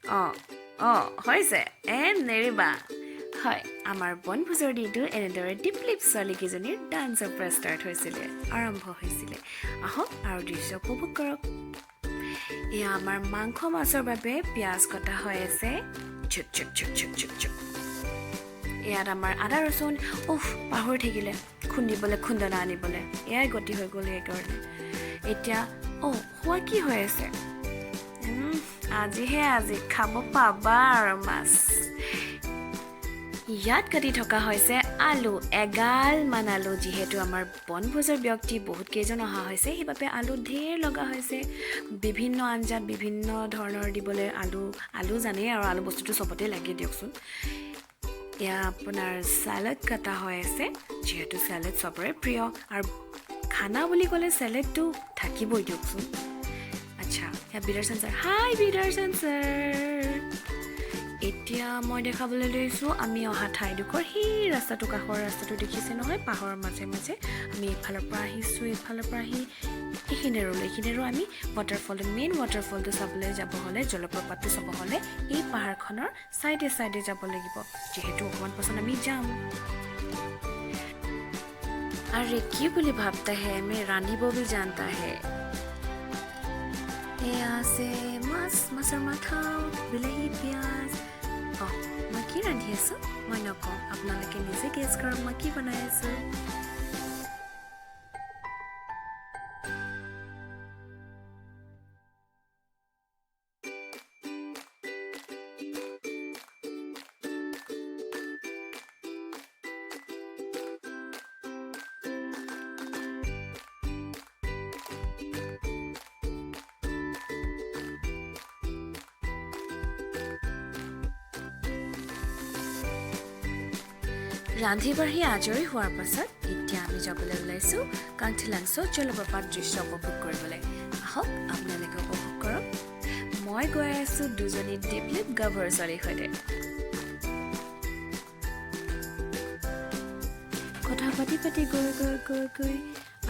হৈছে নেৰিবা হয় আমাৰ বনভোজৰ দিনটো এনেদৰে টিপলিপ ছোৱালীকেইজনীৰ ডান্সৰ পৰা ষ্টাৰ্ট হৈছিলে আৰম্ভ হৈছিলে আহক আৰু দৃশ্য উপভোগ কৰক এয়া আমাৰ মাংস মাছৰ বাবে পিঁয়াজ কটা হৈ আছে চুক চুক চুক চুক চুক চুক ইয়াত আমাৰ আদা ৰচুন পাহৰি থাকিলে খুন্দিবলৈ খুন্দনা আনিবলৈ এয়াই গতি হৈ গ'ল সেইকাৰণে এতিয়া খোৱা কি হৈ আছে আজি খাব পাবা আৰু মাছ ইয়াত কাটি থকা হৈছে আলু এগালমান আলু যিহেতু আমাৰ বনভোজৰ ব্যক্তি বহুত কেইজন অহা হৈছে সেইবাবে আলু ঢেৰ লগা হৈছে বিভিন্ন আঞ্জাত বিভিন্ন ধৰণৰ দিবলৈ আলু জানেই আৰু আলু বস্তুটো চবতে লাগে দিয়কচোন এয়া আপোনাৰ চালাড কাটা হৈ আছে যিহেতু চালাড চবৰে প্ৰিয় আৰু খানা বুলি ক'লে চালাডটো থাকিবই দিয়কচোন আচ্ছা বিদৰ্শন ছাৰ হাই বিদৰ্শন ছাৰ এতিয়া মই দেখাবলৈ লৈছোঁ আমি অহা ঠাইডোখৰ সেই ৰাস্তাটো কাষৰ ৰাস্তাটো দেখিছে নহয় পাহাৰৰ মাজে মাজে আমি এইফালৰ পৰা আহিছোঁ এইফালৰ পৰা আহি এইখিনিৰো আমি মেইন ৱাটাৰফলটো চাবলৈ যাব হ'লে জলপ্ৰপাতটো চাব হ'লে এই পাহাৰখনৰ চাইডে চাইডে যাব লাগিব যিহেতু অকণমান পাছত আমি যাম আৰে কি বুলি ভাবতা হে মে ৰান্ধিব বি জানতা হে এয়া আছে মাছৰ মাথা বিলাহী পিঁয়াজ মই কি ৰান্ধি আছোঁ মই নকওঁ আপোনালোকে নিজে গেছ কৰক মই কি বনাই আছোঁ ৰান্ধি বাঢ়ি আজৰি হোৱাৰ পাছত এতিয়া আমি যাবলৈ ওলাইছোঁ কাংথিলাংছো জলপ্ৰপাত দৃশ্য উপভোগ কৰিবলৈ আহক আপোনালোকে উপভোগ কৰক মই গৈ আছোঁ দুজনী টিপলিপ গাভৰু ছোৱালীৰ সৈতে কথা পাতি পাতি গৈ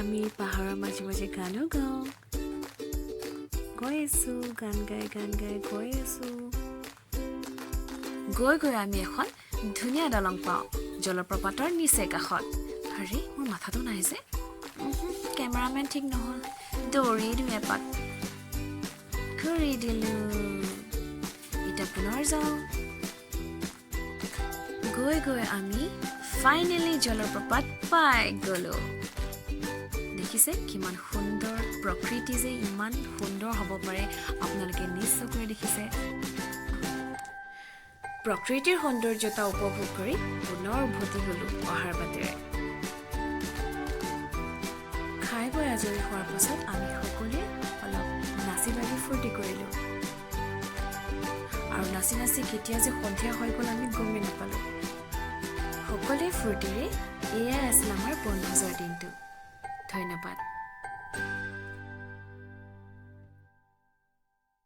আমি পাহাৰৰ মাজে মাজে গানো গাওঁ গৈ আছোঁ গান গাই গৈ আছোঁ গৈ আমি এখন ধুনীয়া দলং পাওঁ জলপ্ৰপাতৰ নিচে কাষত আৰে মোৰ মাথাটো নাই যে কেমেৰামেন ঠিক নহ'ল দৌৰি দিওঁ এপাক ঘূৰি দিলোঁ এতিয়া পুনৰ যাওঁ গৈ আমি ফাইনেলি জলপ্ৰপাত পাই গ'লোঁ দেখিছে কিমান সুন্দৰ প্ৰকৃতি যে ইমান সুন্দৰ হ'ব পাৰে আপোনালোকে নিশ্চয়কৈ দেখিছে প্ৰকৃতিৰ সৌন্দৰ্যতা উপভোগ কৰি পুনৰ উভতি গ'লোঁ অহাৰ বাটেৰে খাই বৈ আজৰি হোৱাৰ পাছত আমি সকলোৱে অলপ নাচি বাগি ফূৰ্তি কৰিলোঁ আৰু নাচি কেতিয়া যে সন্ধিয়া হৈ গ'ল আমি গমেই নাপালোঁ সকলোৱে ফূৰ্তিৰে এয়াই আছিল আমাৰ বনভোজৰ দিনটো ধন্যবাদ